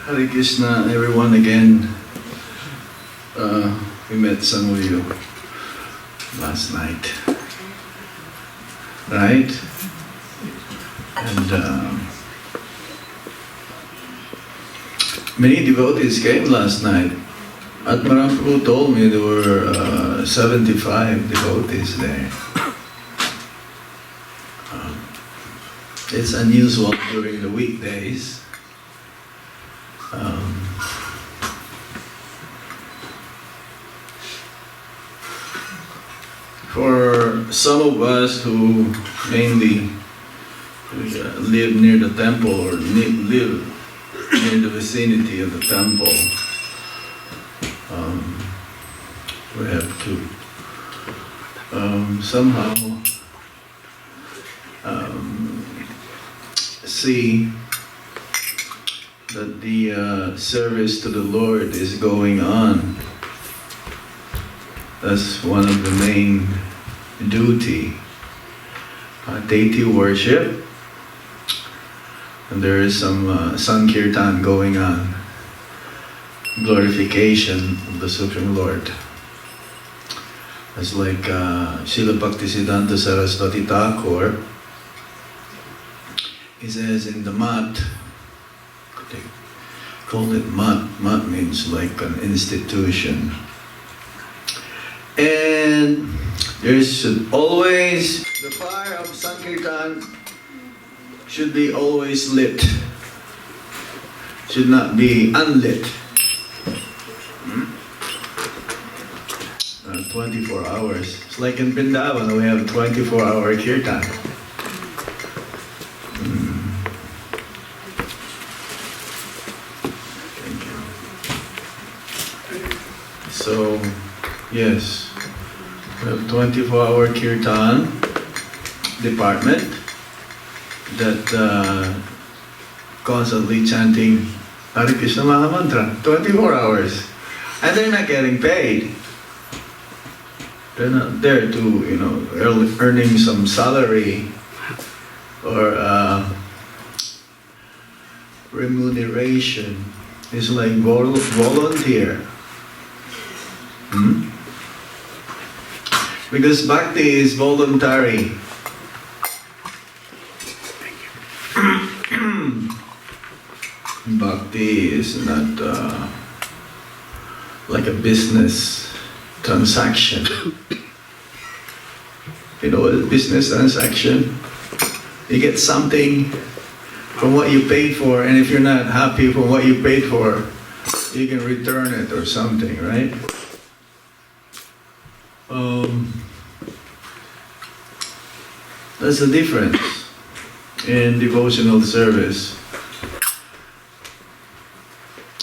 Hare Krishna, everyone again. We met some of you last night, right? And many devotees came last night. Atmaram Prabhu told me there were 75 devotees there. It's unusual during the weekdays. For some of us who mainly live near the temple or live near the vicinity of the temple, we have to somehow see that the service to the Lord is going on. That's one of the main duty. Deity worship, and there is some Sankirtan going on. Glorification of the Supreme Lord. It's like Srila Bhaktisiddhanta Saraswati Thakur. He says in the mat, they call it mat. Mat means like an institution. And there should always, the fire of Sankirtan should be always lit. Should not be unlit. 24 hours. It's like in Vrindavan, we have 24-hour kirtan. Thank you. So, yes, we have 24-hour kirtan department that constantly chanting Hare Krishna Mahamantra, 24 hours. And they're not getting paid. They're not there to, earning some salary or remuneration. It's like volunteer. Because Bhakti is voluntary. Bhakti is not like a business transaction. You know, a business transaction, you get something from what you paid for, and if you're not happy from what you paid for, you can return it or something, right? That's the difference in devotional service.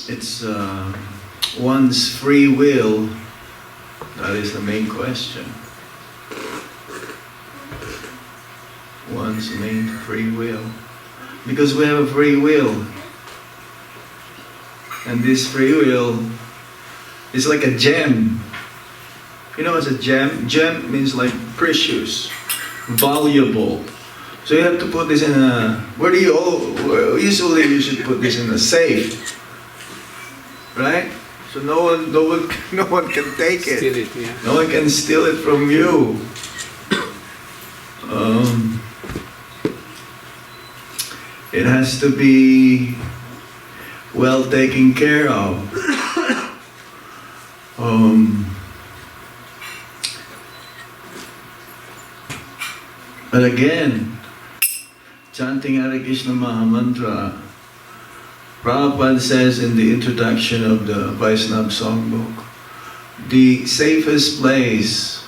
It's one's free will. That is the main question. One's main free will. Because we have a free will. And this free will is like a gem. You know what's a gem? Gem means like precious, valuable. So you have to put this in a, usually you should put this in a safe. Right? So no one can take it. Steal it, yeah. No one can steal it from you. It has to be well taken care of. But again, chanting Hare Krishna Mahamantra, Prabhupada says in the introduction of the Vaishnava songbook, the safest place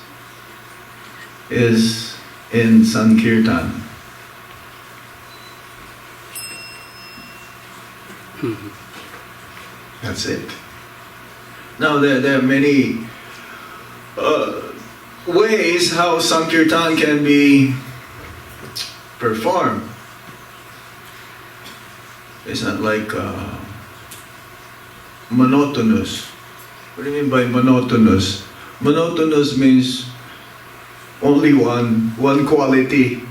is in Sankirtan. That's it. Now there are many ways how Sankirtan can be performed. It's not like monotonous. What do you mean by monotonous? Monotonous means only one quality.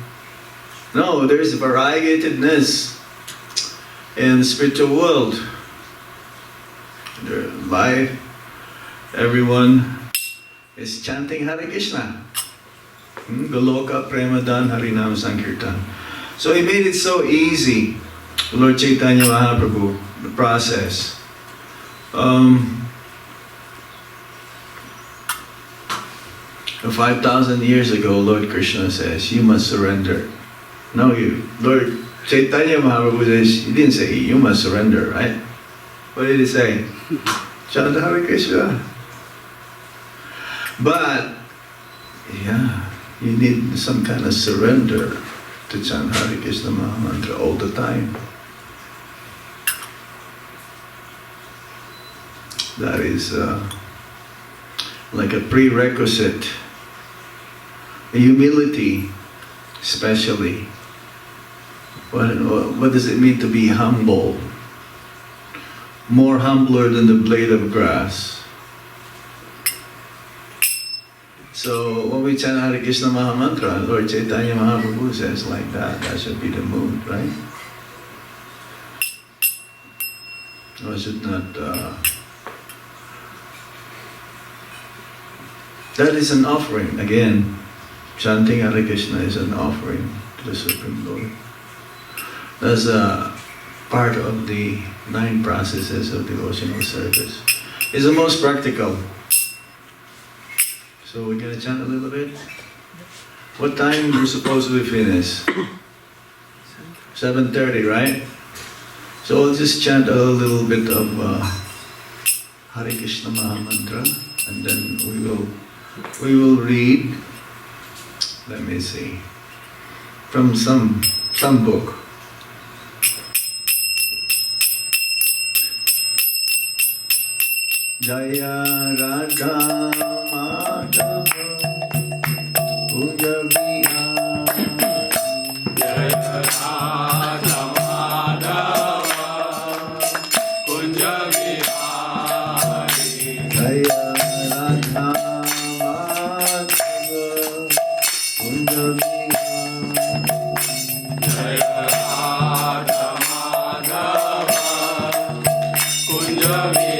No, there's varietedness in the spiritual world. their life, everyone is chanting Hare Krishna. Goloka Premadan Harinam Sankirtan. So he made it so easy, Lord Chaitanya Mahaprabhu, the process. 5,000 years ago, Lord Krishna says, you must surrender. No, Lord Chaitanya Mahaprabhu says, he didn't say you must surrender, right? What did he say? Chant Hare Krishna. But, yeah, you need some kind of surrender to chant Hare Krishna Maha Mantra all the time. That is like a prerequisite. Humility, especially. What does it mean to be humble? More humbler than the blade of grass. So when we chant Hare Krishna Maha Mantra, Lord Chaitanya Mahaprabhu says like that. That should be the mood, right? Or should not. That is an offering. Again, chanting Hare Krishna is an offering to the Supreme Lord. That's a part of the 9 processes of devotional service. It's the most practical. So we're going to chant a little bit. What time we're supposed to be finished? 7:30, right? So I'll just chant a little bit of Hare Krishna Maha Mantra, and then we will read. Let me see, from some book. Jaya Radha Madhava Kunja Vihari. Jaya Radha Madhava Kunja Vihari. Jaya Radha Madhava Kunja Vihari. Jaya Radha Madhava Kunja Vihari.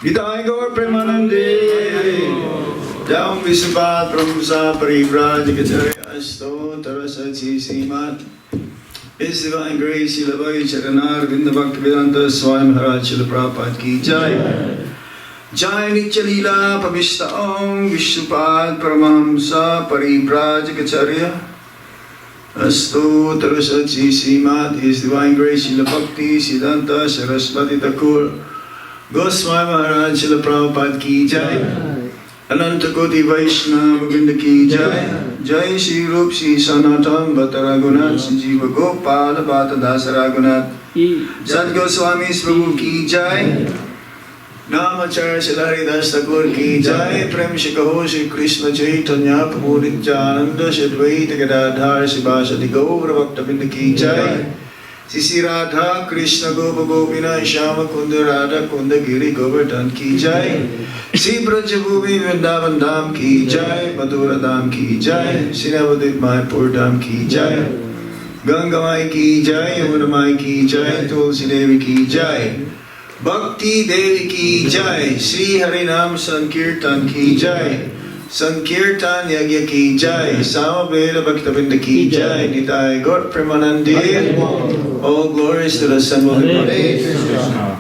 Gita Gaur Premanande. Jam Visupat Brahmsa Parivrajikacharya Asto Tarasati Simat. His Divine Grace Shilavai Charanar Vinda Bhaktivedanta Swami Maharaj Srila Prabhupada Ki Jai. Jai Nitya Pavishta Om Vishnupat Paramahamsa Parivrajikacharya Asto Tarasati Simat. His Divine Grace Srila Bhakti Siddhanta Saraswati Thakur Goswami Maharaj Srila Prabhupada Ki Jai. Ananta Koti Vaishnava Govinda Ki Jai. Jai Shri Rup Shri Sanatan Bhatta Raghunath Sanjeeva Gopala Bhatta Dasa Raghunath Sat Goswami Prabhu Ki Jai. Namacharya Shri Haridas Thakur Ki Jai. Prem Shri Kaho Shri Krishna Chaitanya Prabhu Nityananda Shri Advaita Gadadhar Shri Vasadi Gaura Bhakta Binda Ki Jai. Sisi Radha Krishna Gopa Gopina Shama Kunda Radha Kunda Giri Govardhan Ki Jai. Sri Brajabhuvi Vrindavan Dham Ki Jai. Madhura Dham Ki Jai. Sri Navadvip Mayapur Dham Ki Jai. Ganga Mai Ki Jai. Yamuna Mai Ki Jai. Tulsi Devi Ki Jai. Bhakti Devi Ki Jai. Sri Harinam Sankirtan Ki Jai. Sankirtan Yagya Ki Jai. Samaveda Bhaktavinda Ki Jai. Nitai Gaur Premanande. All glories to the assembled devotees.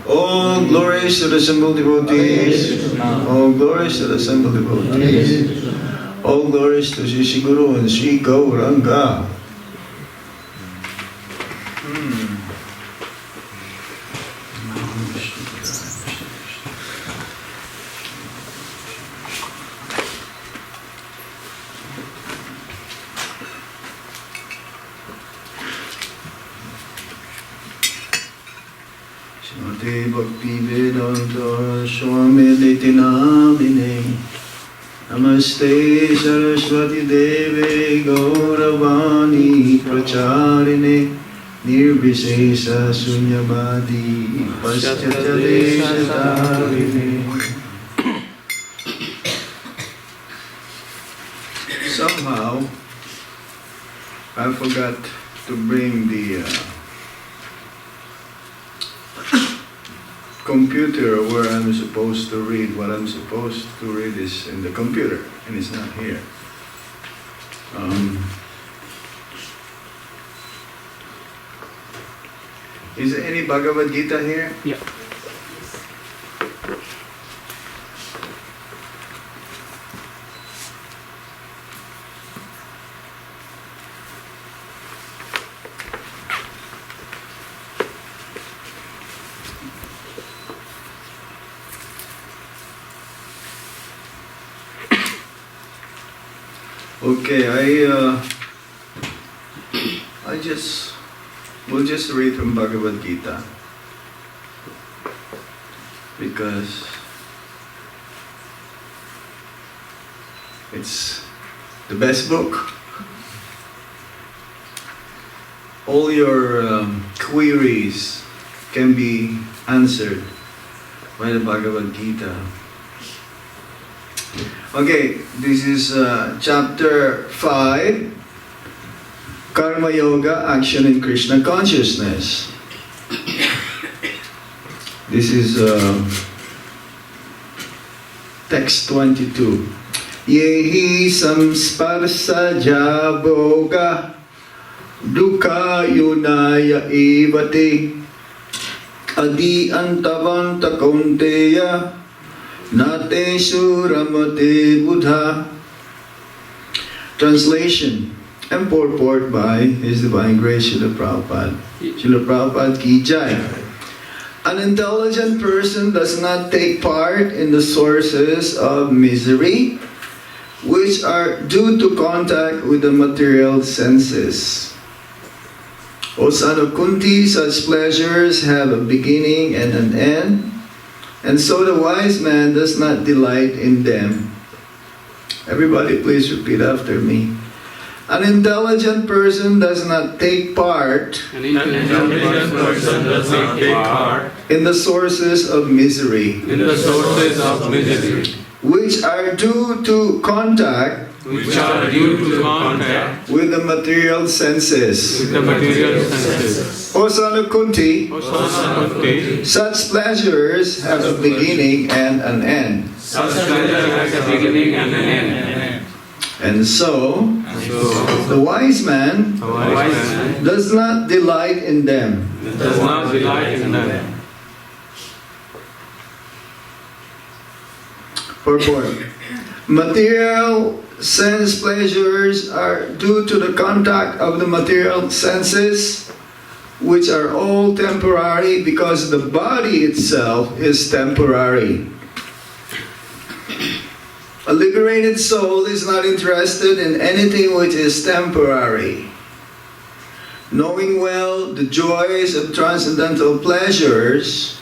All glories to the assembled devotees. All glories to the assembled devotees. All glories to Sri Guru and Sri Gauranga. Bhakti Vedanta Swami Diti Namine. Namaste Saraswati Deve Gauravani Pracharine. Nirvishesha Sunyavadi Paschatadeshatarine. Somehow I forgot to bring the computer where I'm supposed to read. What I'm supposed to read is in the computer, and it's not here. Is there any Bhagavad Gita here? Yeah. Okay, we'll just read from Bhagavad Gita because it's the best book. All your queries can be answered by the Bhagavad Gita. Okay, this is chapter 5, Karma Yoga, Action in Krishna Consciousness. This is text 22. Yehi samsparsa jaboga dukkha yunaya evate adi antavanta kaunteya nateshu ramate buddha. Translation and purport by His Divine Grace Srila Prabhupada. Srila Prabhupada Ki Jai. An intelligent person does not take part in the sources of misery, which are due to contact with the material senses. O son of Kunti, such pleasures have a beginning and an end, and so the wise man does not delight in them. Everybody please repeat after me. An intelligent person does not take part in the sources of misery, which are due to contact with the material senses. O son of Kunti, O son of Kunti, such pleasures have a beginning and an end. such pleasure has a beginning and an end. And so, the wise man A wise man does not delight in them. does not delight in them. Purport. Material sense pleasures are due to the contact of the material senses, which are all temporary because the body itself is temporary. A liberated soul is not interested in anything which is temporary. Knowing well the joys of transcendental pleasures,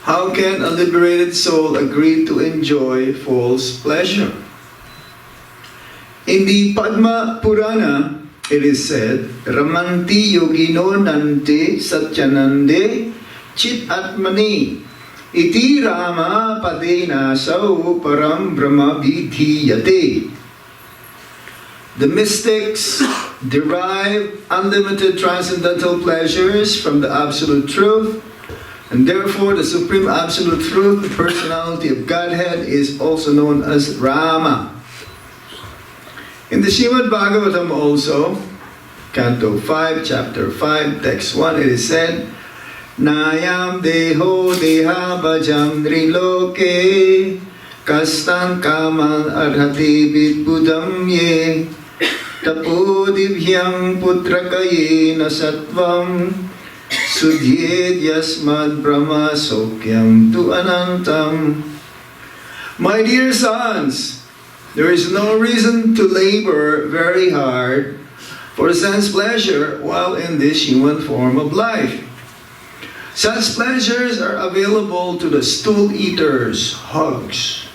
how can a liberated soul agree to enjoy false pleasure? In the Padma Purana, it is said, Ramanti yogino nante satyanande chit atmani iti rama padena sau param brahma vidhiyate. The mystics derive unlimited transcendental pleasures from the Absolute Truth, and therefore the Supreme Absolute Truth, the personality of Godhead, is also known as Rama. In the Srimad Bhagavatam also, Canto 5, Chapter 5, Text 1, it is said, Nayam deho deha bhajam triloke kastan kaman arhati vidbudam ye tapo divhyam putrakayena sattvam sudhyed yasmad brahma sokyam tu anantam. My dear sons, there is no reason to labor very hard for sense pleasure while in this human form of life. Such pleasures are available to the stool eaters, hogs.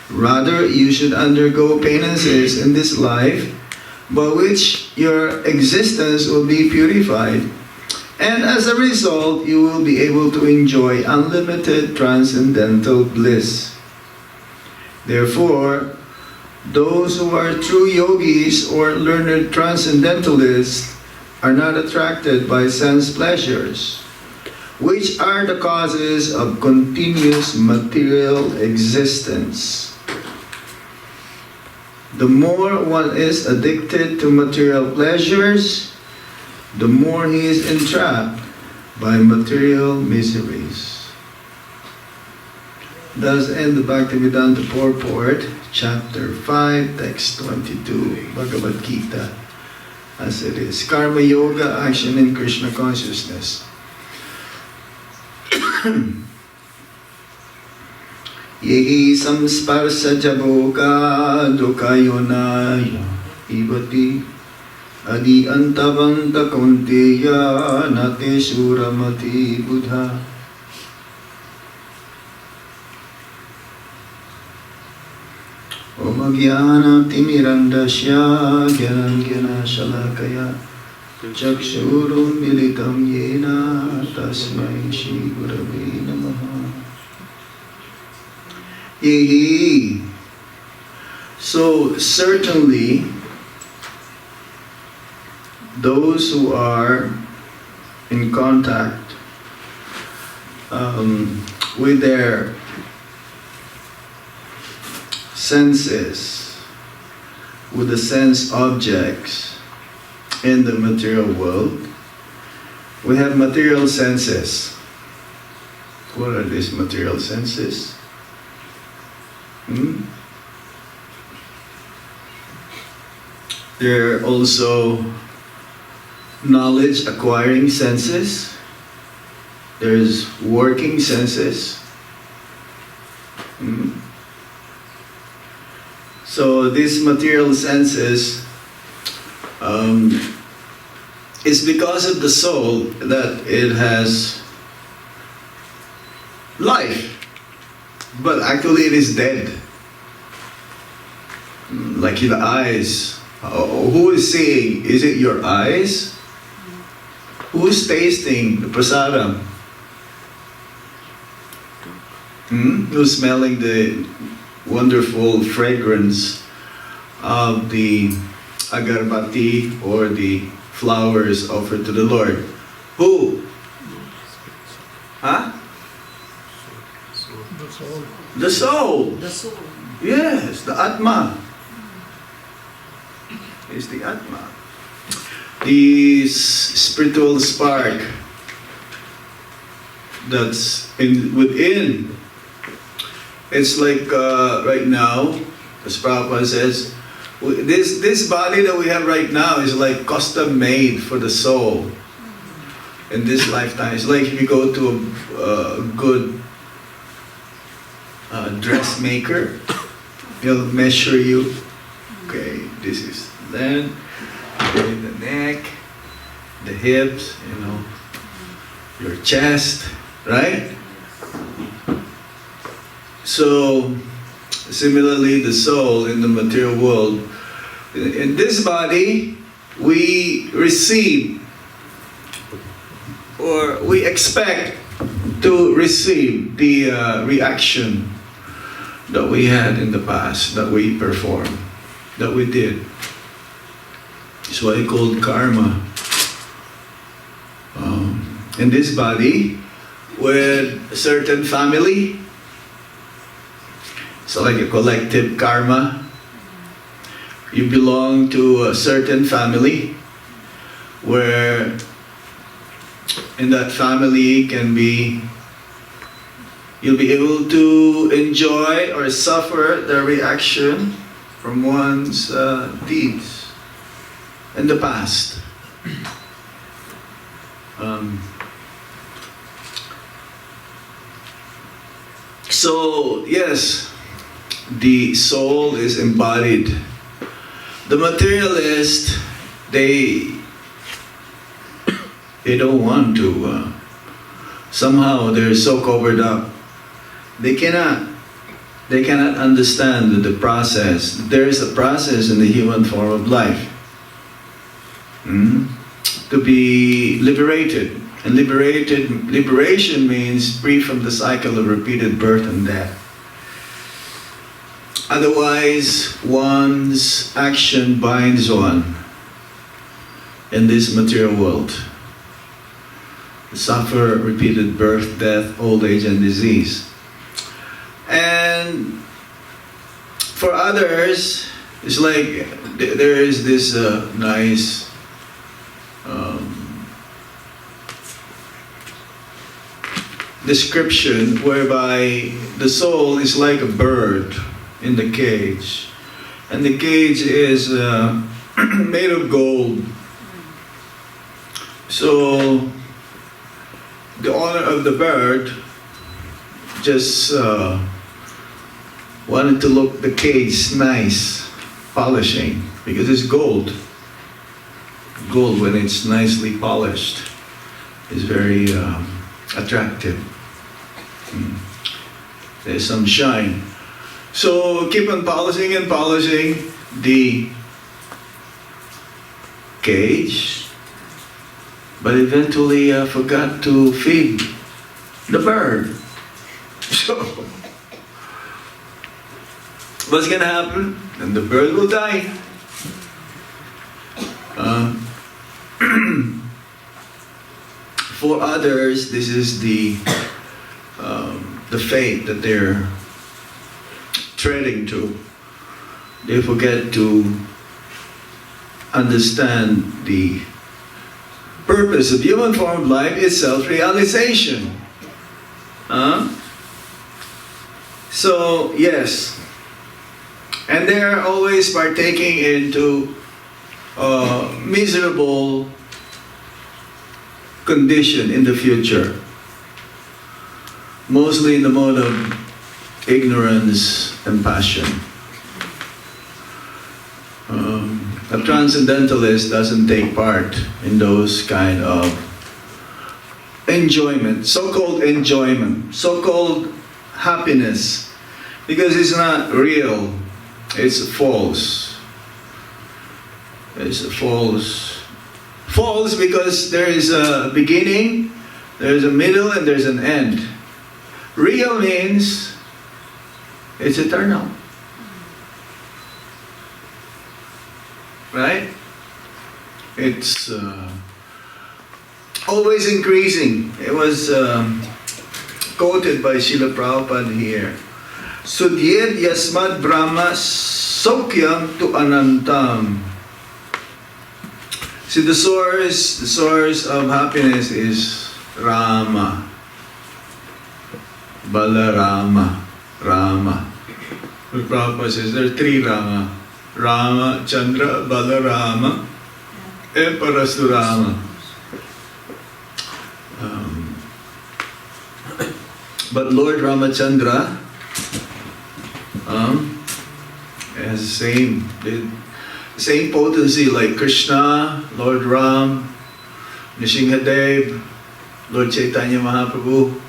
Rather, you should undergo penances in this life by which your existence will be purified, and as a result, you will be able to enjoy unlimited transcendental bliss. Therefore, those who are true yogis or learned transcendentalists are not attracted by sense pleasures, which are the causes of continuous material existence. The more one is addicted to material pleasures, the more he is entrapped by material miseries. Thus end the Bhaktivedanta Purport, Chapter 5, Text 22, Bhagavad Gita, as it is. Karma Yoga, Action in Krishna Consciousness. Yehi samsparsa jaboka dukayonaya ibati adi antavanta kunteya nate suramati buddha. Om Jnana Timirandasya Jnana Shalakaya Chakshurum Militam Yena Tasmai Shri Gurave Namaha. Yehi. So certainly those who are in contact with their senses, with the sense objects in the material world. We have material senses. What are these material senses? There are also knowledge acquiring senses. There's working senses. So these material senses is because of the soul that it has life, but actually it is dead. Like the eyes. Who is seeing? Is it your eyes? Who is tasting the prasadam? Who's smelling the wonderful fragrance of the agarbati or the flowers offered to the Lord? Who? Huh? The soul. The soul. Yes, the Atma. Is the Atma. The spiritual spark that's within. It's like right now, as Prabhupada says, this body that we have right now is like custom made for the soul in this lifetime. It's like if you go to a good dressmaker, he'll measure you. Okay, this is then the neck, the hips, your chest, right? So, similarly, the soul in the material world, in this body, we receive or we expect to receive the reaction that we had in the past, that we performed, that we did. It's what I called karma. In this body, with a certain family, it's like a collective karma. You belong to a certain family, where in that family you'll be able to enjoy or suffer the reaction from one's deeds in the past. So, yes, the soul is embodied. The materialist, they don't want to. Somehow they're so covered up. They cannot understand the process. There is a process in the human form of life. To be liberated. And liberation means free from the cycle of repeated birth and death. Otherwise, one's action binds one in this material world. Suffer repeated birth, death, old age, and disease. And for others, it's like there is this nice description whereby the soul is like a bird in the cage, and the cage is made of gold. So the owner of the bird just wanted to look the cage nice, polishing, because it's gold. Gold, when it's nicely polished, is very attractive. There's some shine. So keep on polishing and polishing the cage, but eventually forgot to feed the bird. So what's gonna happen? And the bird will die. For others, this is the fate that they're treading to. They forget to understand the purpose of human form of life is self-realization. So, yes. And they're always partaking into miserable condition in the future. Mostly in the mode of ignorance and passion. A transcendentalist doesn't take part in those kind of enjoyment, so-called happiness, because it's not real, it's false. It's false. False because there is a beginning, there is a middle, and there's an end. Real means it's eternal. Right? It's always increasing. It was quoted by Srila Prabhupada here. Sudyed yasmad brahma sokyam tu anantam. See, the source of happiness is Rama. Balarama. Rama. Prabhupada says there are three Rama. Rama, Chandra, Balarama, and Parasurama. But Lord Ramachandra has the same potency like Krishna, Lord Ram, Nishingadev, Lord Chaitanya Mahaprabhu.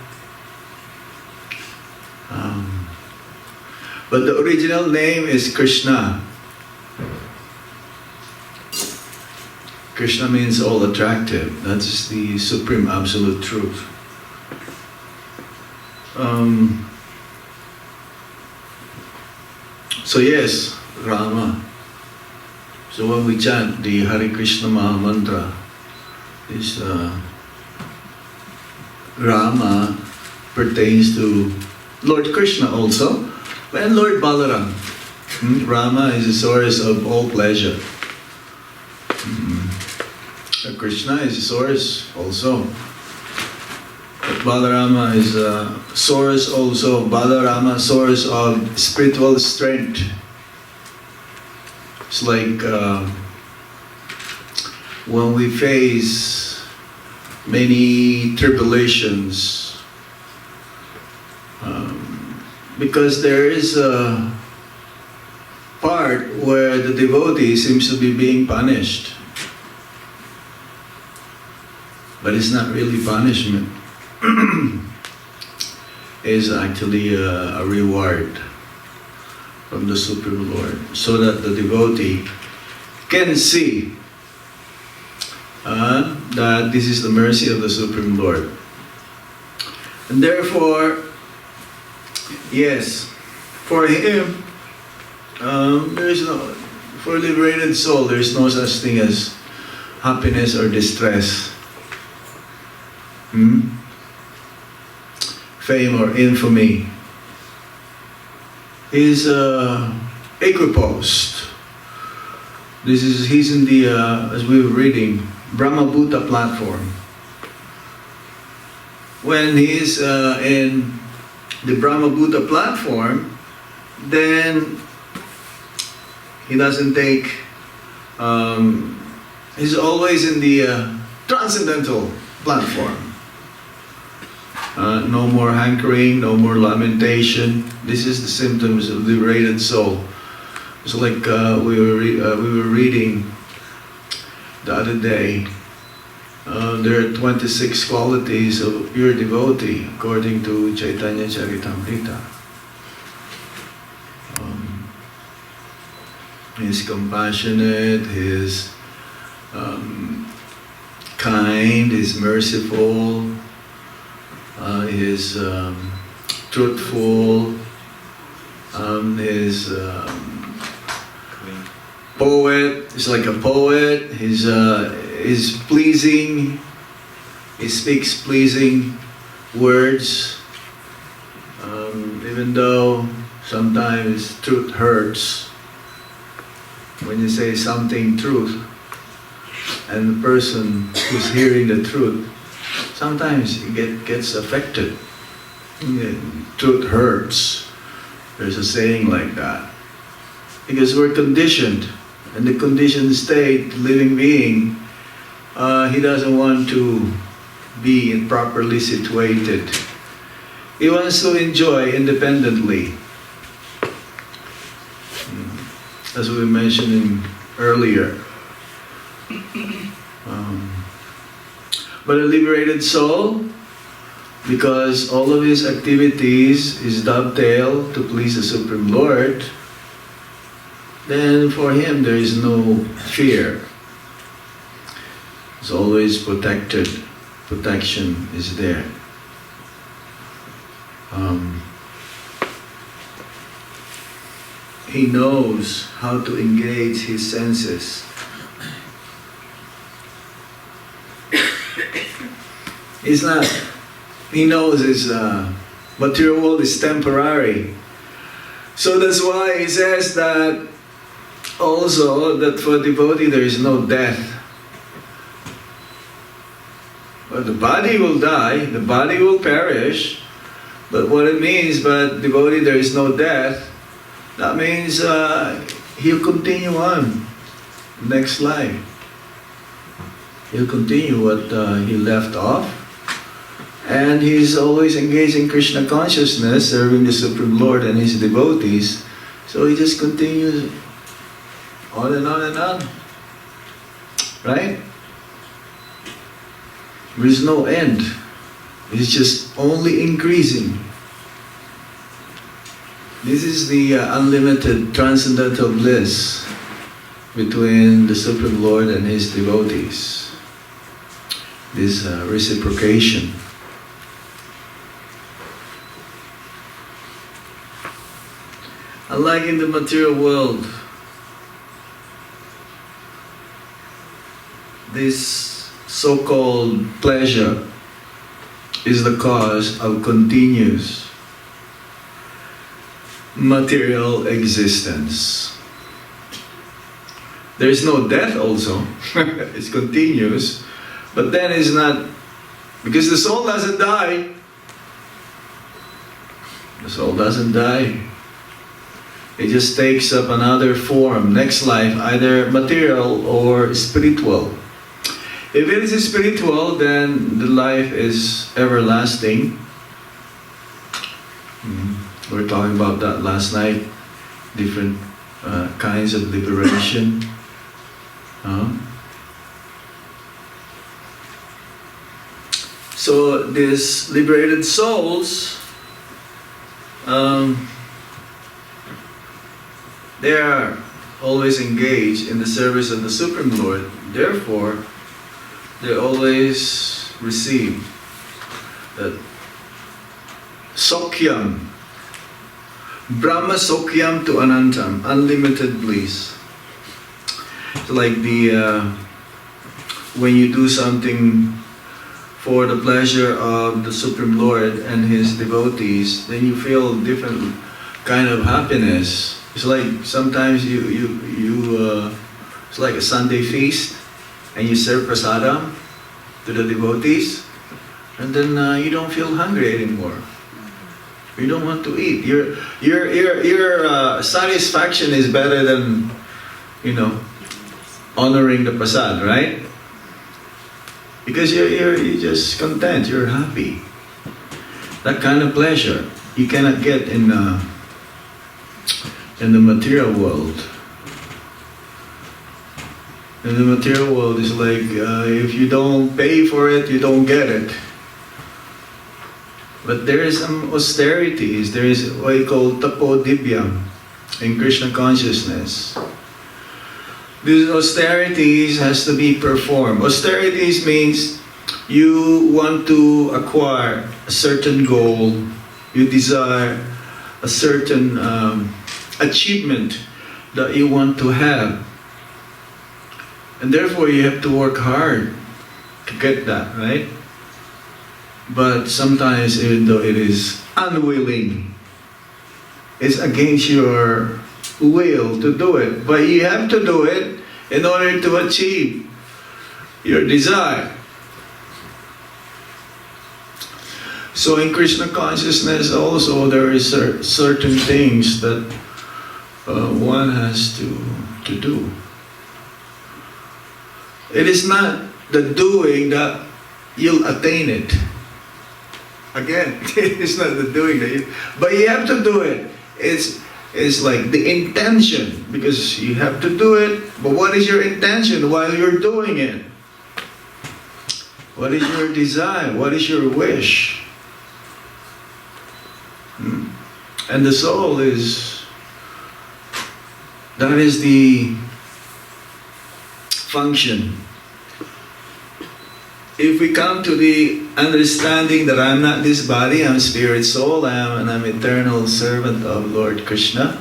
But the original name is Krishna. Krishna means all attractive. That's the supreme absolute truth. So yes, Rama. So when we chant the Hare Krishna Maha Mantra, this Rama pertains to Lord Krishna also, and Lord Balaram. Rama is the source of all pleasure. Krishna is the source also. But Balarama is a source also. Balarama, source of spiritual strength. It's like when we face many tribulations, because there is a part where the devotee seems to be being punished. But it's not really punishment. It's actually a reward from the Supreme Lord, so that the devotee can see that this is the mercy of the Supreme Lord. And therefore, yes, for him, for a liberated soul, there is no such thing as happiness or distress. Fame or infamy. He's equiposed. He's in the, as we were reading, Brahmabhuta platform. When he's in the Brahmabhuta platform, then he doesn't take, he's always in the transcendental platform. No more hankering, no more lamentation. This is the symptoms of the liberated soul. It's like we were reading the other day. There are 26 qualities of a pure devotee according to Chaitanya Charitamrita. He's compassionate, he's kind, he's merciful, he's truthful, he's poet, he's like a poet, he's pleasing, he speaks pleasing words, even though sometimes truth hurts. When you say something truth, and the person who's hearing the truth, sometimes it gets affected. Truth hurts. There's a saying like that. Because we're conditioned, and the conditioned state, living being, he doesn't want to be properly situated. He wants to enjoy independently. As we mentioned earlier. But a liberated soul, because all of his activities is dovetailed to please the Supreme Lord, then for him there is no fear. It's always protected. Protection is there. He knows how to engage his senses. He's not, he knows his material world is temporary. So that's why he says that also that for devotee there is no death. Well, the body will die, the body will perish, but what it means, but devotee there is no death, that means he'll continue on next life. He'll continue what he left off, and he's always engaged in Krishna consciousness, serving the Supreme Lord and his devotees. So he just continues on and on and on. Right? There is no end. It's just only increasing. This is the unlimited transcendental bliss between the Supreme Lord and his devotees. This reciprocation. Unlike in the material world, this so-called pleasure is the cause of continuous material existence. There is no death also, it's continuous, but then it's not, because the soul doesn't die. The soul doesn't die. It just takes up another form, next life, either material or spiritual. If it is spiritual, then the life is everlasting. We were talking about that last night, different kinds of liberation. So these liberated souls, they are always engaged in the service of the Supreme Lord. Therefore, they always receive that Sokyam, Brahma Sokyam to Anantam, unlimited bliss. It's like the when you do something for the pleasure of the Supreme Lord and his devotees, then you feel different kind of happiness. It's like sometimes it's like a Sunday feast, and you serve prasadam to the devotees, and then you don't feel hungry anymore. You don't want to eat. Your satisfaction is better than, honoring the prasad, right? Because you're just content. You're happy. That kind of pleasure you cannot get in the material world. In the material world, it's like if you don't pay for it, you don't get it. But there is some austerities. There is what you call tapodibyam in Krishna consciousness. These austerities has to be performed. Austerities means you want to acquire a certain goal, you desire a certain achievement that you want to have. And therefore you have to work hard to get that, right? But sometimes, even though it is unwilling, it's against your will to do it. But you have to do it in order to achieve your desire. So in Krishna consciousness also there is certain things that one has to do. It is not the doing that you'll attain it. Again, it's not the doing that but you have to do it. It's like the intention, because you have to do it, but what is your intention while you're doing it? What is your desire? What is your wish? And the soul that is the function. If we come to the understanding that I'm not this body, I'm spirit soul, I'm eternal servant of Lord Krishna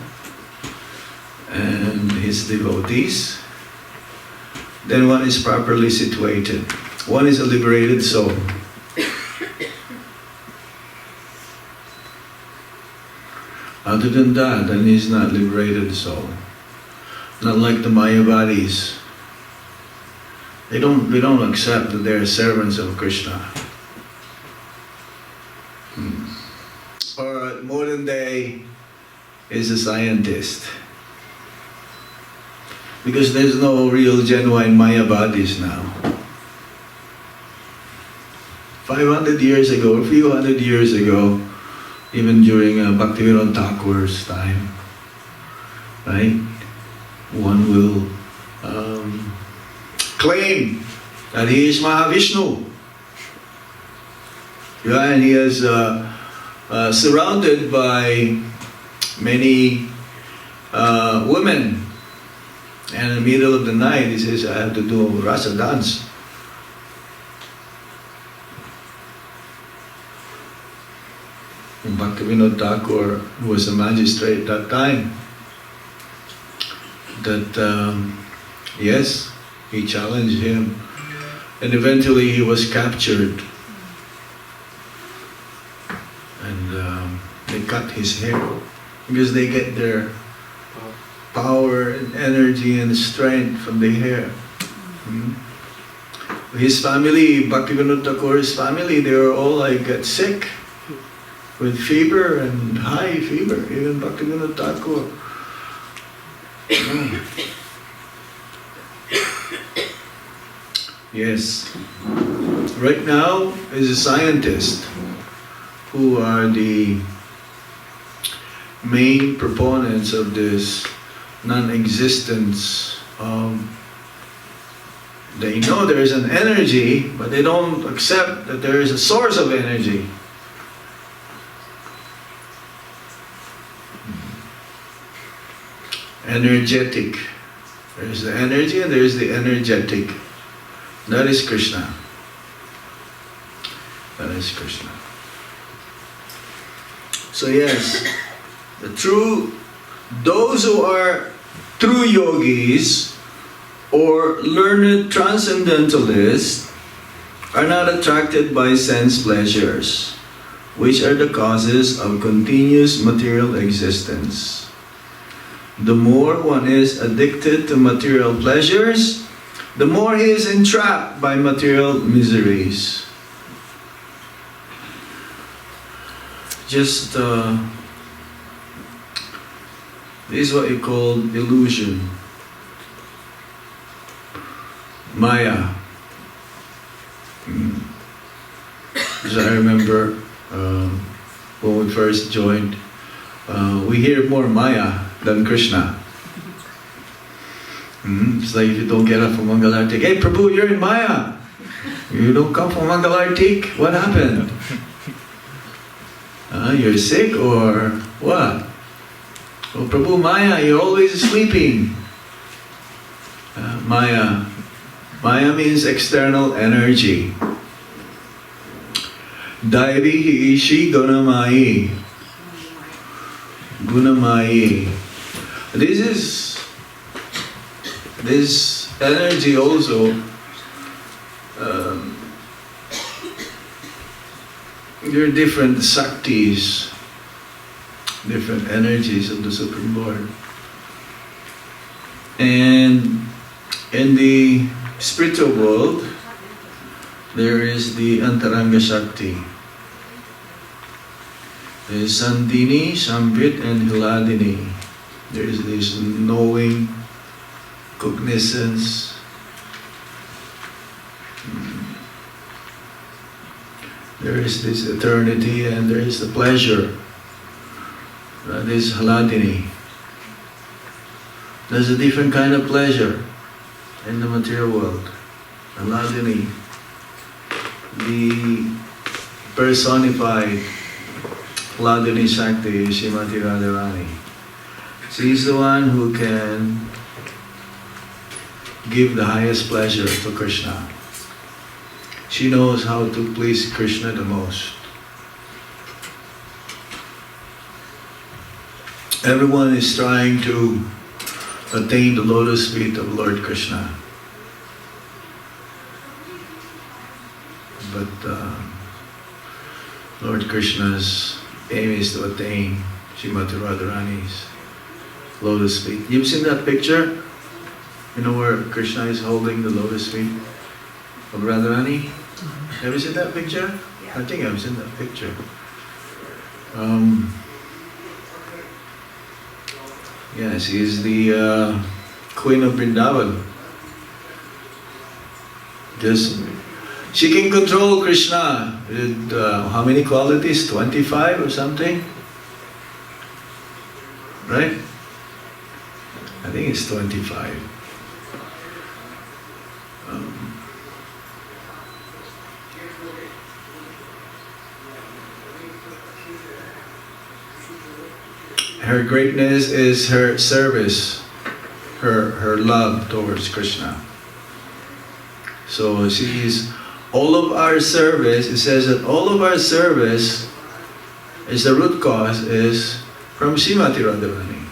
and his devotees, then one is properly situated. One is a liberated soul. Other than that, then he's not liberated soul. Not like the Mayavadis. They don't accept that they're servants of Krishna. Or modern day is a scientist. Because there's no real genuine Mayavadis now. 500 years ago, a few hundred years ago, even during Bhaktivinoda Thakur's time, right? One will claim that he is Mahavishnu. Yeah, and he is surrounded by many women. And in the middle of the night, he says, I have to do a rasa dance. And Bhaktivinoda Thakur, who was a magistrate at that time, that yes, he challenged him, and eventually he was captured, and they cut his hair because they get their power and energy and strength from the hair. His family, Bhaktivinoda Thakur's family, they were all like get sick with fever and high fever. Even Bhaktivinoda Thakur. Yes. Right now is a scientist who are the main proponents of this non-existence. They know there is an energy, but they don't accept that there is a source of energy. Energetic. There is the energy and there is the energetic. That is Krishna. That is Krishna. So yes, those who are true yogis or learned transcendentalists are not attracted by sense pleasures, which are the causes of continuous material existence. The more one is addicted to material pleasures, the more he is entrapped by material miseries. Just this is what you call illusion, Maya. Because I remember when we first joined, we hear more Maya than Krishna. It's like if you don't get up from Mangalartik, hey Prabhu, you're in Maya. You don't come from Mangalartik, what happened? You're sick or what? Oh Prabhu, Maya, you're always sleeping. Maya. Maya means external energy. Daivi Ishi Gunamayi. Gunamayi. This energy also there are different Saktis, different energies of the Supreme Lord. And in the spiritual world, there is the Antaranga Shakti. There is Sandini, Sambit, and Hiladini. There is this knowing, cognizance. There is this eternity and there is the pleasure. That is Haladini. There's a different kind of pleasure in the material world. Haladini, the personified Haladini Shakti, Srimati Radharani. She is the one who can give the highest pleasure to Krishna. She knows how to please Krishna the most. Everyone is trying to attain the lotus feet of Lord Krishna. But Lord Krishna's aim is to attain Srimati Radharani's lotus feet. You've seen that picture? You know where Krishna is holding the lotus feet of Radharani? Have you seen that picture? I think I've seen that picture. Yeah, she is the Queen of Vrindavan. Just, she can control Krishna with how many qualities? 25 or something? Right? I think it's 25. Her greatness is her service, her love towards Krishna. So she is all of our service. It says that all of our service is the root cause is from Srimati Radharani.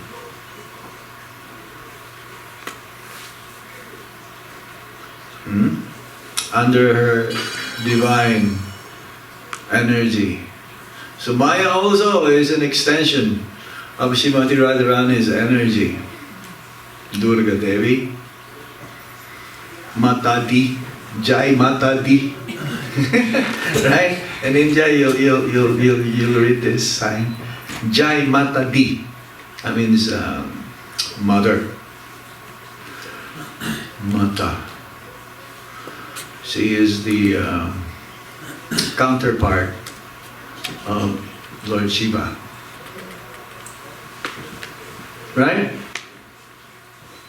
Under her divine energy. So Maya also is an extension of Srimati Radharani's energy. Durga Devi, Mata Di, Jai Mata Di. Right? And in Jai you'll read this sign. Jai Mata Di. I mean it's mother. Mata. She is the counterpart of Lord Shiva. Right?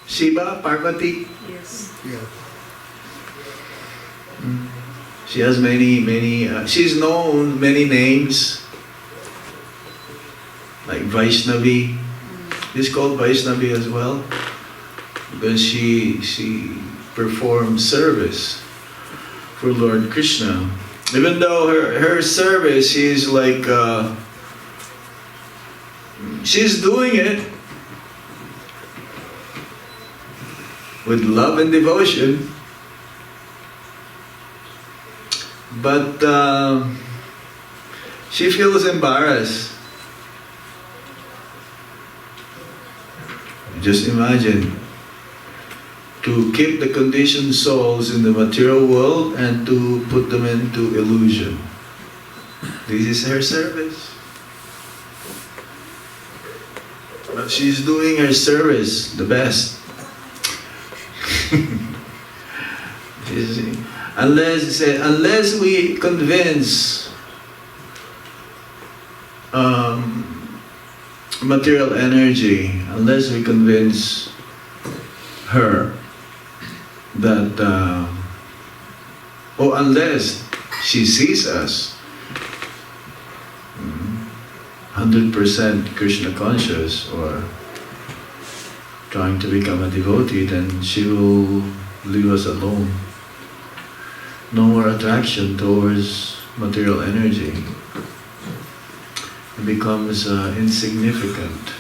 Shiva, Parvati. Yes. Yeah. She has many, she's known many names. Like Vaishnavi. She's called Vaishnavi as well. Because she performs service for Lord Krishna. Even though her service, she's like, she's doing it with love and devotion, but she feels embarrassed. Just imagine to keep the conditioned souls in the material world and to put them into illusion. This is her service. But she's doing her service the best. Unless we convince material energy, unless we convince her that, or unless she sees us 100% Krishna conscious or trying to become a devotee, then she will leave us alone. No more attraction towards material energy. It becomes insignificant.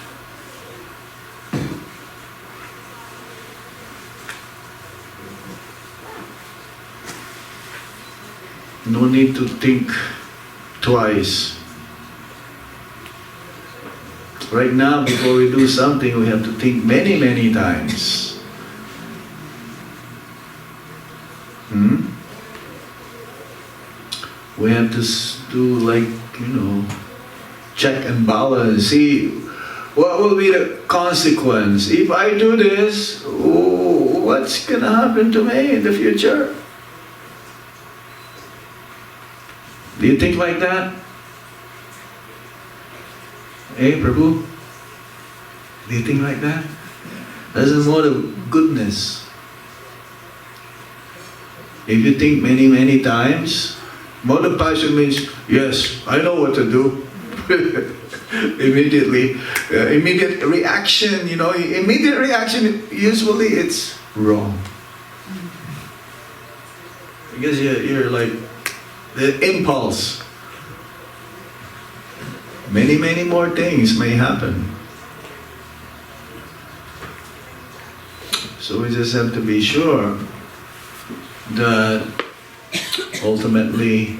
No need to think twice. Right now, before we do something, we have to think many times. We have to do like, check and balance, see what will be the consequence. If I do this, what's going to happen to me in the future? Do you think like that? Hey, Prabhu? Do you think like that? That's a mode of goodness. If you think many times, mode of passion means, yes, I know what to do. Immediately. Immediate reaction, immediate reaction, usually it's wrong. Because you're like, the impulse. Many more things may happen. So we just have to be sure that ultimately,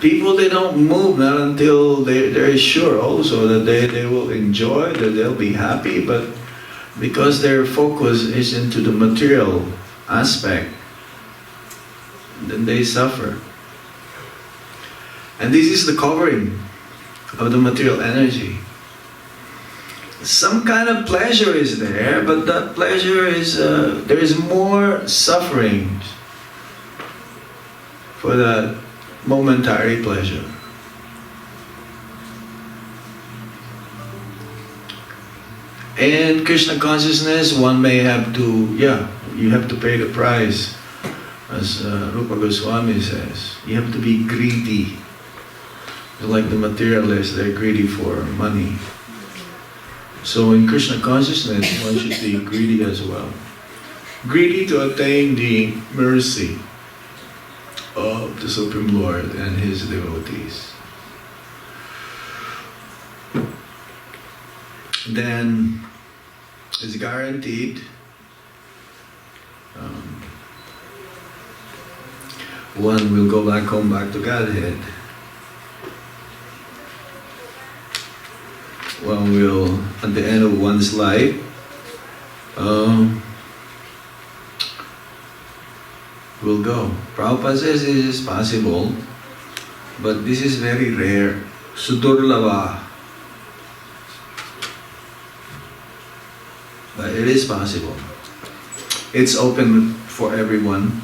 People, they don't move not until they're sure also that they will enjoy, that they'll be happy, but because their focus is into the material aspect, then they suffer. And this is the covering of the material energy. Some kind of pleasure is there, but that pleasure is, there is more suffering for that momentary pleasure. And Krishna consciousness, one may have to, you have to pay the price. As Rupa Goswami says, you have to be greedy. Like the materialists, they're greedy for money. So in Krishna consciousness, one should be greedy as well. Greedy to attain the mercy of the Supreme Lord and His devotees. Then it's guaranteed one will go back home, back to Godhead. One will, at the end of one's life, will go. Prabhupada says it is possible, but this is very rare. Sudurlava. But it is possible. It's open for everyone.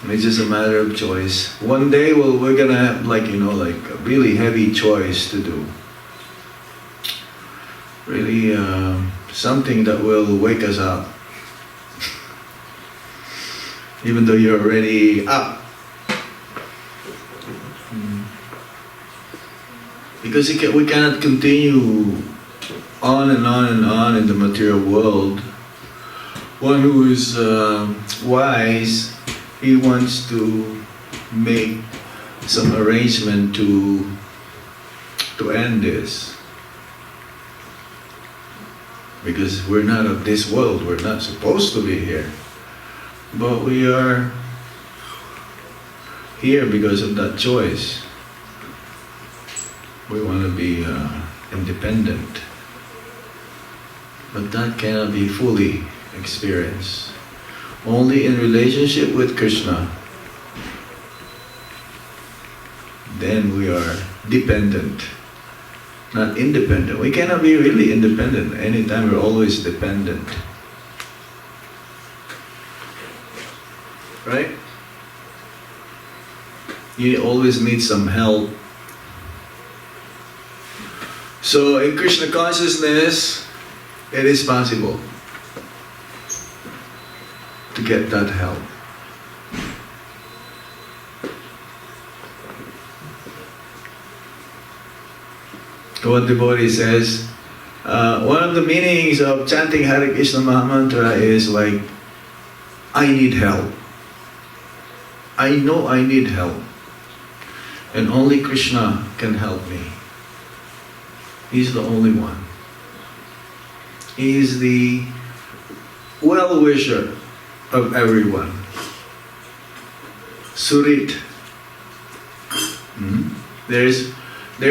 It's just a matter of choice. One day we're gonna have like a really heavy choice to do. Really something that will wake us up. Even though you're already up. Because we cannot continue on and on and on in the material world. One who is wise, he wants to make some arrangement to end this. Because we're not of this world, we're not supposed to be here. But we are here because of that choice. We want to be independent. But that cannot be fully experienced. Only in relationship with Krishna, then we are dependent, not independent. We cannot be really independent. Anytime we're always dependent. Right? You always need some help. So in Krishna consciousness, it is possible to get that help. One devotee says, one of the meanings of chanting Hare Krishna Mahamantra is like, I need help. I know I need help. And only Krishna can help me. He's the only one. He is the well-wisher of everyone. Surit. There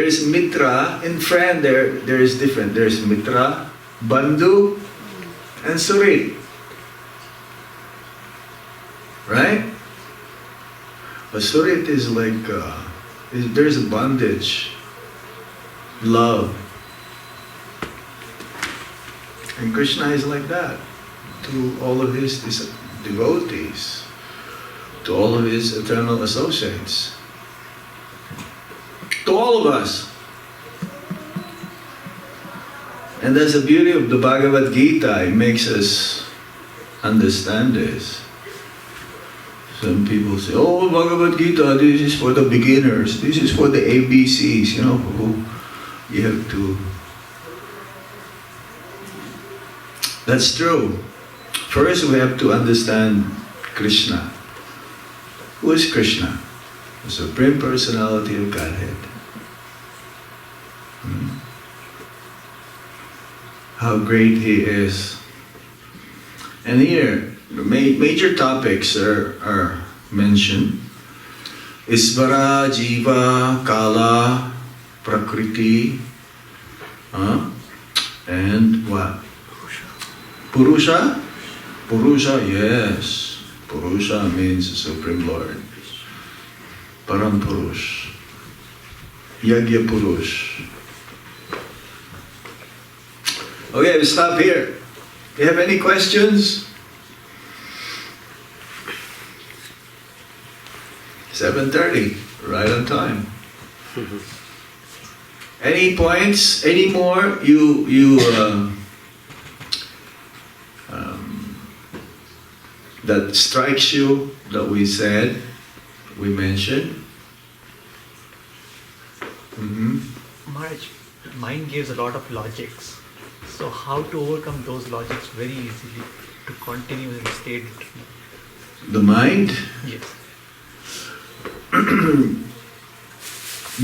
is Mitra, in friend there is different. There is Mitra, Bandhu, and Surit. Right? But Surit is like, there's a bondage, love. And Krishna is like that to all of his devotees, to all of his eternal associates, to all of us. And that's the beauty of the Bhagavad Gita. It makes us understand this. Some people say, oh, Bhagavad Gita, this is for the beginners. This is for the ABCs, who you have to... That's true. First, we have to understand Krishna. Who is Krishna? The Supreme Personality of Godhead. How great He is. And here, the major topics are mentioned. Isvara, Jiva, Kala, Prakriti, and what? Purusha? Purusha, yes. Purusha means the Supreme Lord. Param Purush. Yagya Purush. Okay, we stop here. Do you have any questions? 7:30, right on time. Any points? Any more? That strikes you that we said, we mentioned? Maharaj, mind gives a lot of logics. So how to overcome those logics very easily to continue in the state? The mind? Yes.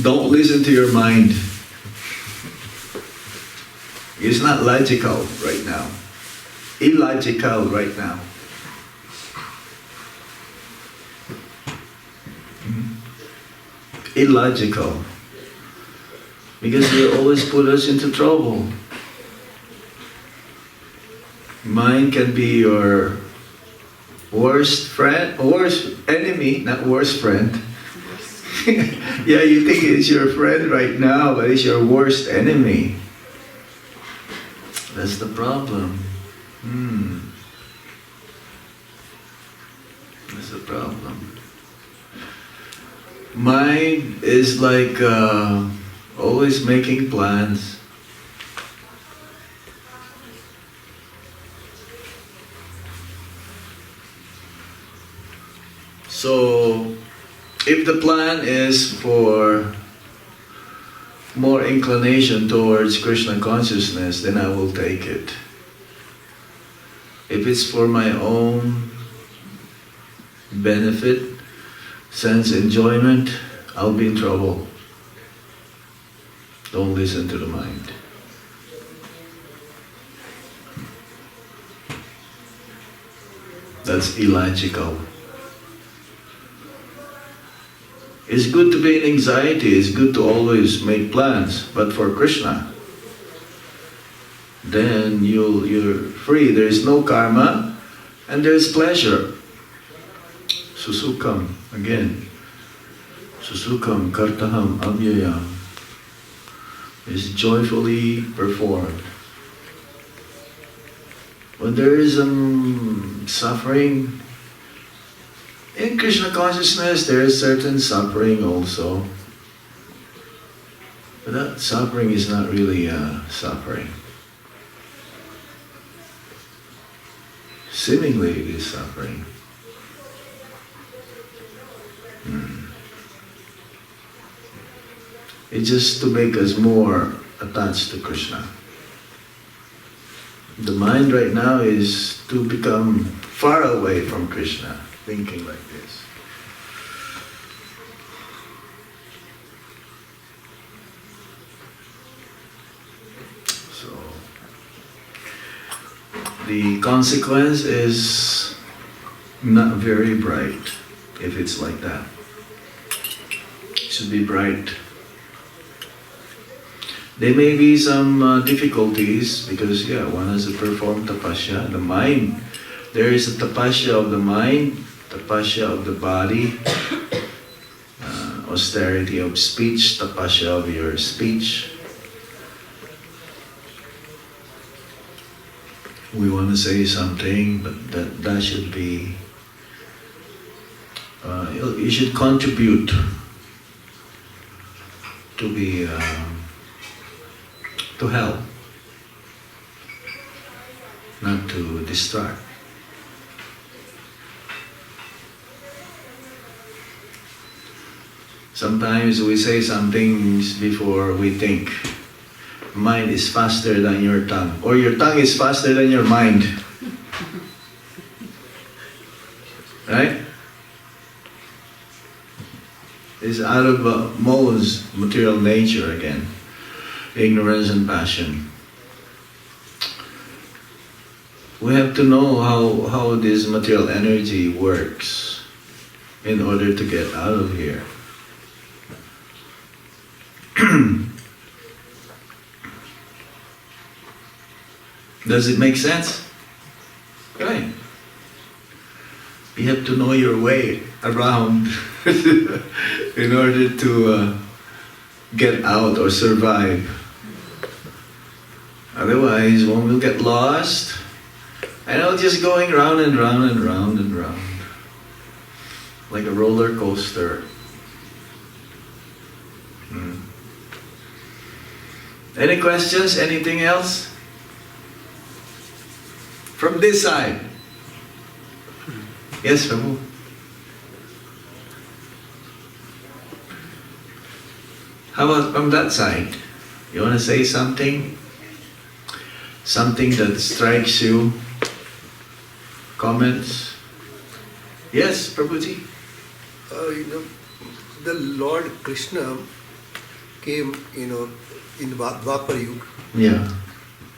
Don't listen to your mind. It's not logical right now. Illogical right now. Illogical. Because they always put us into trouble. Mind can be your worst friend, worst enemy, not worst friend. Yeah, you think it's your friend right now, but it's your worst enemy. That's the problem. That's the problem. Mind is like always making plans. So, if the plan is for more inclination towards Krishna consciousness, then I will take it. If it's for my own benefit, sense enjoyment, I'll be in trouble. Don't listen to the mind. That's illogical. It's good to be in anxiety, it's good to always make plans, but for Krishna, then you're free. There is no karma and there is pleasure. Susukam, again. Susukam kartaham avyayam is joyfully performed. When there is suffering, in Krishna consciousness there is certain suffering also. But that suffering is not really suffering. Seemingly it is suffering. It's just to make us more attached to Krishna. The mind right now is to become far away from Krishna, thinking like this. So, the consequence is not very bright if it's like that. It should be bright. There may be some difficulties because, one has to perform tapasya. The mind, there is a tapasya of the mind, tapasya of the body, austerity of speech, tapasya of your speech. We want to say something, but that should be, you should contribute to be, to help, not to distract. Sometimes we say some things before we think. Mind is faster than your tongue, or your tongue is faster than your mind. Right? It's out of Mo's material nature again. Ignorance and passion. We have to know how this material energy works. in order to get out of here. Does it make sense? Right. You have to know your way around in order to get out or survive. Otherwise, one will get lost, and it'll just going round and round and round and round, like a roller coaster. Any questions? Anything else? From this side. Yes, Prabhu. How about from that side? You want to say something? Something that strikes you? Comments? Yes, Prabhuji? The Lord Krishna came, in Dwapar Yuga, Yeah.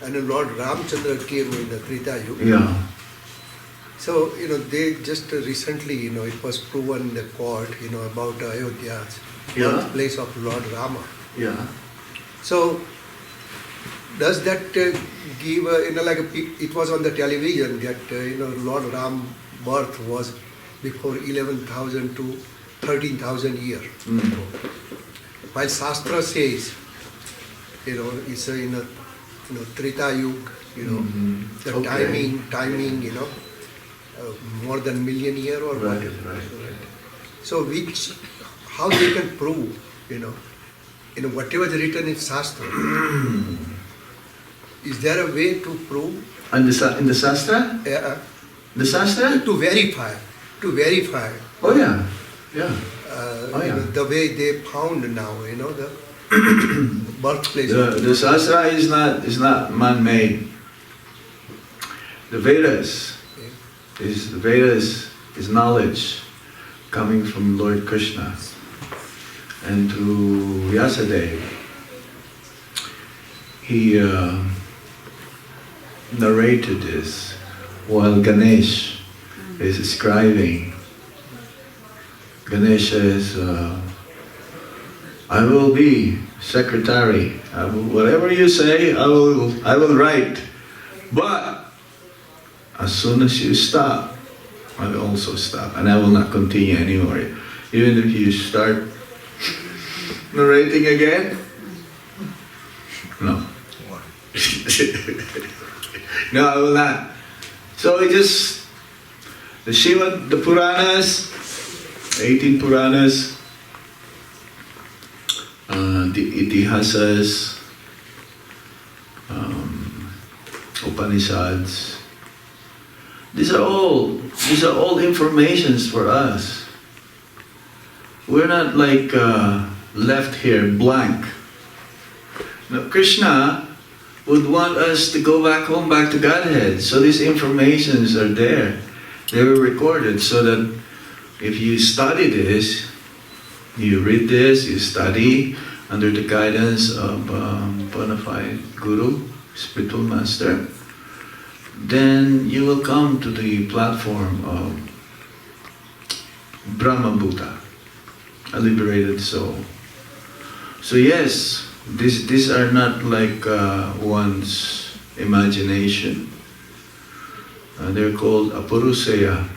and the Lord Ramchandra came in the Treta Yuga. Yeah. So, they just recently, it was proven in the court, about Ayodhya, birthplace of Lord Rama. Yeah. So, does that give, it was on the television that, Lord Ram birth was before 11,000 to 13,000 years. While Shastra says, it's in a, Treta Yuga, the Okay. timing, more than million year or Right, whatever. right. So how they can prove, whatever is written in Shastra, is there a way to prove, And in the Shastra? The Shastra? to verify? Oh yeah. Yeah. Yeah. The way they found now, the birthplace. The Shastra is not man-made. The Vedas is knowledge coming from Lord Krishna and to Vyasadeva. He narrated this while Ganesh is scribing. Ganesha is, I will be secretary. Whatever you say, I will write. But as soon as you stop, I will also stop, and I will not continue anymore. Even if you start narrating again, no. No, I will not. So it just, the Puranas, 18 Puranas, the Itihasas, Upanishads, these are all informations for us. We're not like left here blank. Now, Krishna would want us to go back home, back to Godhead. So these informations are there. They were recorded so that if you study this, you read this, you study under the guidance of bona fide Guru, spiritual master, then you will come to the platform of Brahma Buddha, a liberated soul. So yes, these are not like one's imagination. They're called apurusaya,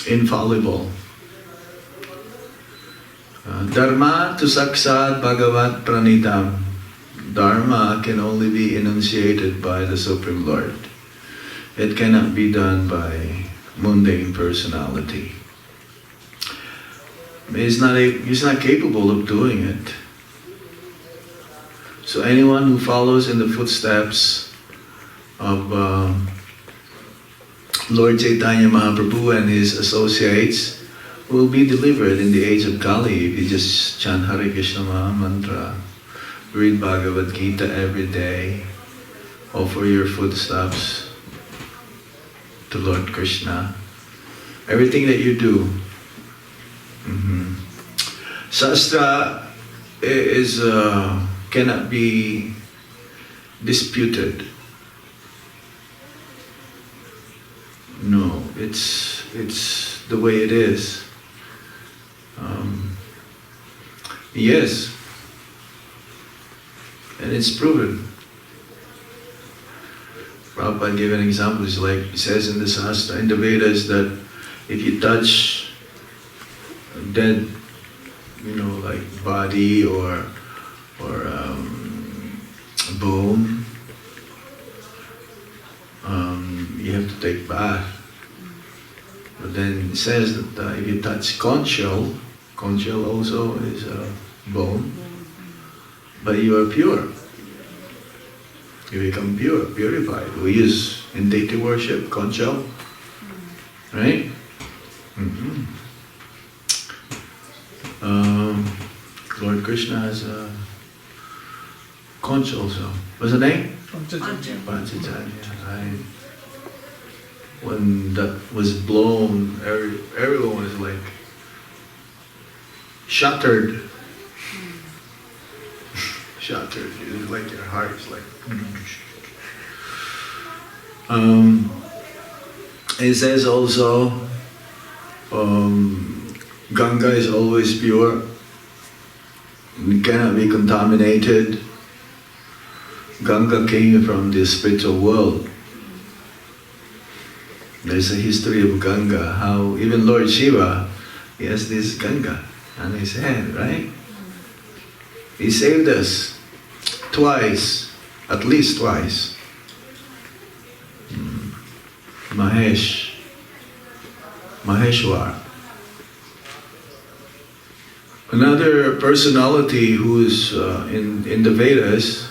infallible. Dharma tu saksat bhagavat pranitam. Dharma can only be enunciated by the Supreme Lord. It cannot be done by mundane personality. He's not capable of doing it. So anyone who follows in the footsteps of Lord Chaitanya Mahaprabhu and his associates will be delivered in the age of Kali if you just chant Hare Krishna Maha Mantra, read Bhagavad Gita every day, offer your footsteps to Lord Krishna. Everything that you do. Shastra is cannot be disputed. No, it's the way it is. Yes. And it's proven. Prabhupada gave an example. It's like, it says in the Shastra, in the Vedas, that if you touch a dead, like body or a bone, you have to take bath. But then it says that if you touch conch shell also is a bone, but you are pure. You become purified. We use in deity worship conch shell, right? Mm-hmm. Lord Krishna has a conch also. What's the name? Panchajanya. When that was blown, everyone was like shattered. Shattered. It was like your heart is like. It says also, Ganga is always pure. It cannot be contaminated. Ganga came from the spiritual world. There's a history of Ganga, how even Lord Shiva, he has this Ganga on his head, right? He saved us twice, at least twice. Maheshwar. Another personality who is in the Vedas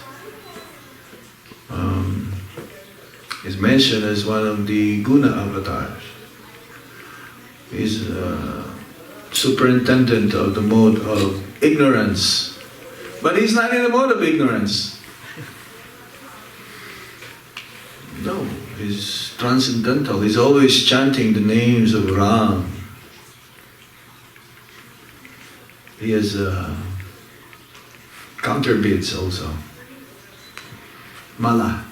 is mentioned as one of the Guna avatars. He's superintendent of the mode of ignorance. But he's not in the mode of ignorance. No, he's transcendental. He's always chanting the names of Ram. He has counterbeats also. Mala.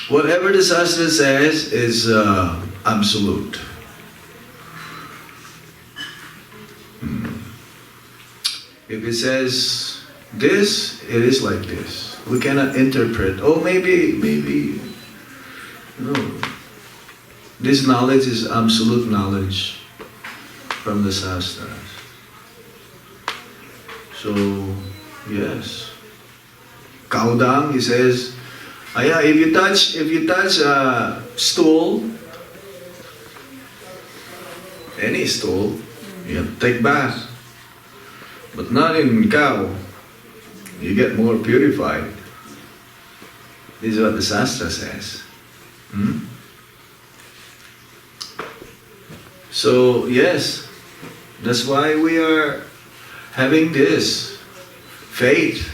Whatever the Shastra says is absolute. If it says this, it is like this. We cannot interpret. Oh, maybe, no. This knowledge is absolute knowledge from the Shastras. So, yes. Kaudang, he says, if you touch a stool, any stool, you have to take bath. But not in cow. You get more purified. This is what the Shastra says. So, yes, that's why we are having this faith.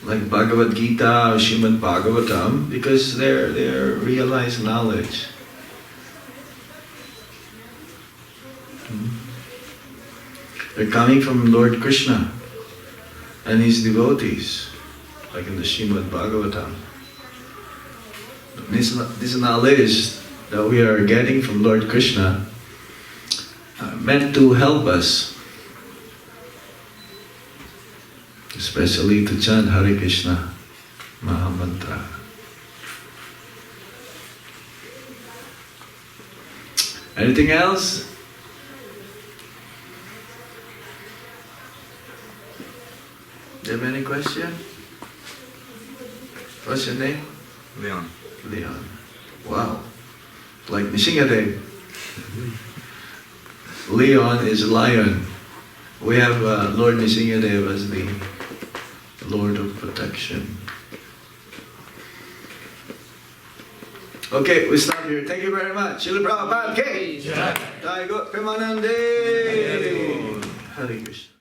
Like Bhagavad Gita or Srimad Bhagavatam, because they're realized knowledge. They're coming from Lord Krishna and his devotees, like in the Srimad Bhagavatam. This knowledge that we are getting from Lord Krishna meant to help us, especially to chant Hare Krishna Mahamantra. Anything else? Do you have any question? What's your name? Leon. Leon. Wow. Like Nishingadev. Leon is lion. We have Lord Nishingadev as the Lord of Protection. Okay, we stop here. Thank you very much. Srila Prabhupada Ki Jai. Jai Go Premanande. Hare Krishna.